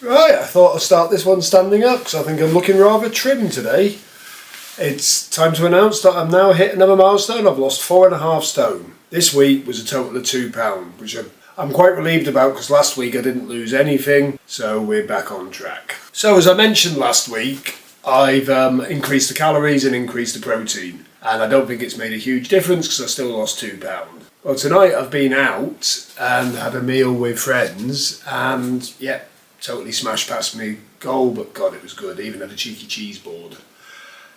Right, I thought I'd start this one standing up because I think I'm looking rather trim today. It's time to announce that I'm now hit another milestone. I've lost 4.5 stone. This week was a total of £2, which I'm quite relieved about because last week I didn't lose anything, so we're back on track. So as I mentioned last week, I've increased the calories and increased the protein, and I don't think it's made a huge difference because I still lost £2. Well, tonight I've been out and had a meal with friends, and yeah, totally smashed past my goal, but God, it was good. Even had a cheeky cheese board.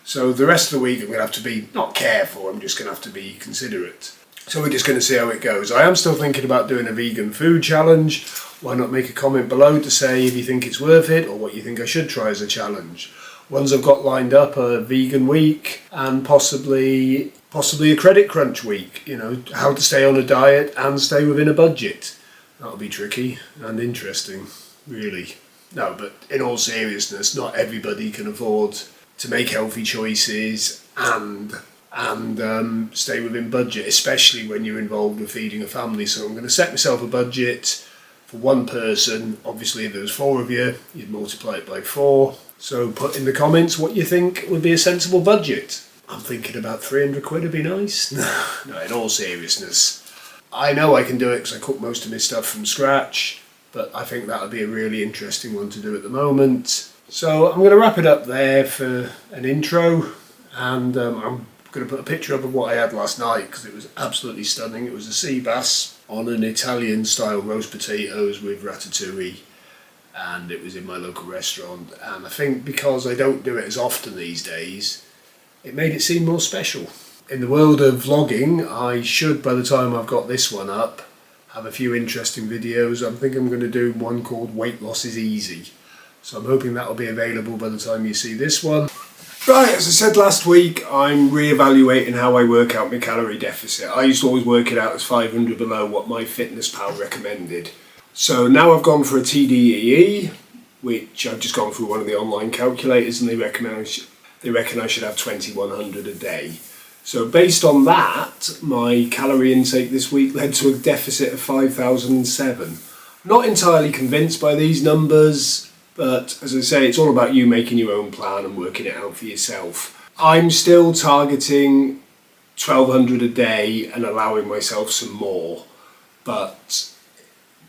So the rest of the week I'm going to have to be not careful, I'm just going to have to be considerate. So we're just going to see how it goes. I am still thinking about doing a vegan food challenge. Why not make a comment below to say if you think it's worth it or what you think I should try as a challenge. Ones I've got lined up are vegan week and possibly a credit crunch week. You know, how to stay on a diet and stay within a budget. That'll be tricky and interesting, really. No, but in all seriousness, not everybody can afford to make healthy choices and stay within budget, especially when you're involved with feeding a family. So I'm going to set myself a budget for one person. Obviously, if there was 4 of you, you'd multiply it by 4. So put in the comments what you think would be a sensible budget. I'm thinking about 300 quid would be nice. No, in all seriousness, I know I can do it because I cook most of my stuff from scratch, but I think that would be a really interesting one to do at the moment. So I'm going to wrap it up there for an intro, and I'm going to put a picture up of what I had last night because it was absolutely stunning. It was a sea bass on an Italian style roast potatoes with ratatouille, and it was in my local restaurant. And I think because I don't do it as often these days, it made it seem more special. In the world of vlogging, I should, by the time I've got this one up, have a few interesting videos. I think I'm going to do one called Weight Loss is Easy. So I'm hoping that'll be available by the time you see this one. Right, as I said last week, I'm re-evaluating how I work out my calorie deficit. I used to always work it out as 500 below what my fitness pal recommended. So now I've gone for a 𝐇𝐎𝐒, which I've just gone through one of the online calculators, and they reckon I should have 2100 a day. So based on that, my calorie intake this week led to a deficit of 5007. Not entirely convinced by these numbers, but as I say, it's all about you making your own plan and working it out for yourself. I'm still targeting 1200 a day and allowing myself some more, but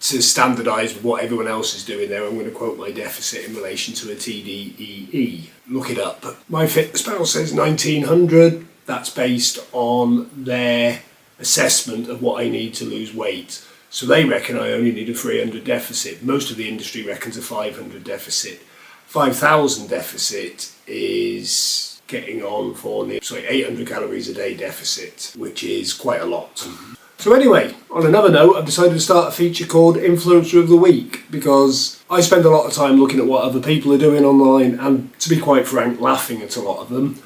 to standardise with what everyone else is doing there, I'm going to quote my deficit in relation to a 𝐇𝐎𝐒. Look it up. My fitness pal says 1900. That's based on their assessment of what I need to lose weight. So they reckon I only need a 300 deficit. Most of the industry reckons a 500 deficit. 5,000 deficit is getting on for 800 calories a day deficit, which is quite a lot. So anyway, on another note, I've decided to start a feature called Influencer of the Week because I spend a lot of time looking at what other people are doing online and, to be quite frank, laughing at a lot of them.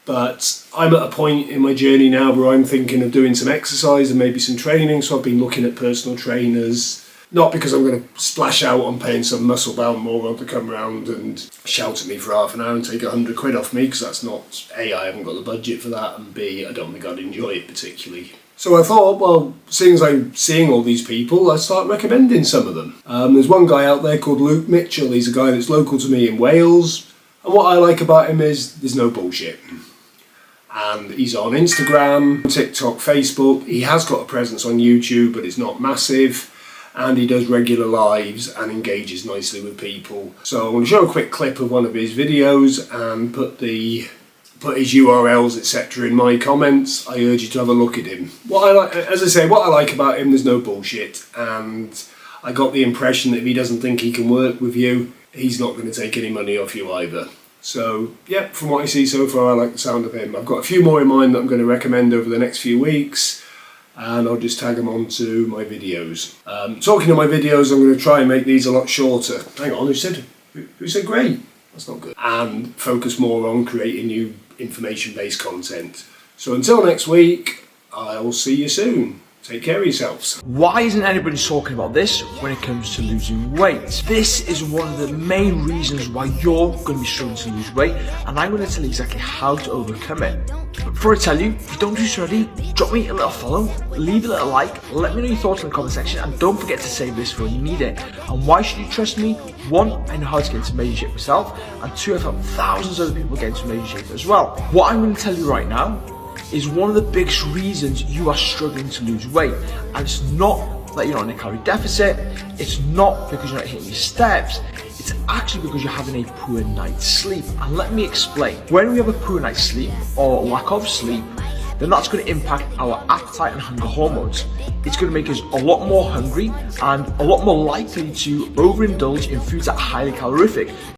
But I'm at a point in my journey now where I'm thinking of doing some exercise and maybe some training, so I've been looking at personal trainers. Not because I'm going to splash out on paying some muscle-bound moron to come round and shout at me for half an hour and take 100 quid off me, because that's not, A, I haven't got the budget for that, and B, I don't think I'd enjoy it particularly. So I thought, well, seeing as I'm seeing all these people, I'd start recommending some of them. There's one guy out there called Luke Mitchell. He's a guy that's local to me in Wales, and what I like about him is there's no bullshit. And he's on Instagram, TikTok, Facebook. He has got a presence on YouTube, but it's not massive. And he does regular lives and engages nicely with people. So I'm going to show a quick clip of one of his videos and put his URLs, etc. in my comments. I urge you to have a look at him. What I like about him, there's no bullshit. And I got the impression that if he doesn't think he can work with you, he's not going to take any money off you either. So, yeah, from what I see so far, I like the sound of him. I've got a few more in mind that I'm going to recommend over the next few weeks, and I'll just tag them onto my videos. Talking of my videos, I'm going to try and make these a lot shorter. Hang on, who said great? That's not good. And focus more on creating new information-based content. So until next week, I will see you soon. Take care of yourselves. Why isn't anybody talking about this when it comes to losing weight? This is one of the main reasons why you're going to be struggling to lose weight, and I'm going to tell you exactly how to overcome it. But Before I tell you, if you don't do so already, drop me a little follow, leave a little like, let me know your thoughts in the comment section, and don't forget to save this for when you need it. And why should you trust me? One, I know how to get into major shape myself, and two, I've helped thousands of other people get into major shape as well. What I'm going to tell you right now is one of the biggest reasons you are struggling to lose weight, and it's not that you're not in a calorie deficit, it's not because you're not hitting your steps, it's actually because you're having a poor night's sleep. And let me explain. When we have a poor night's sleep or lack of sleep, then that's going to impact our appetite and hunger hormones. It's going to make us a lot more hungry and a lot more likely to overindulge in foods that are highly calorific.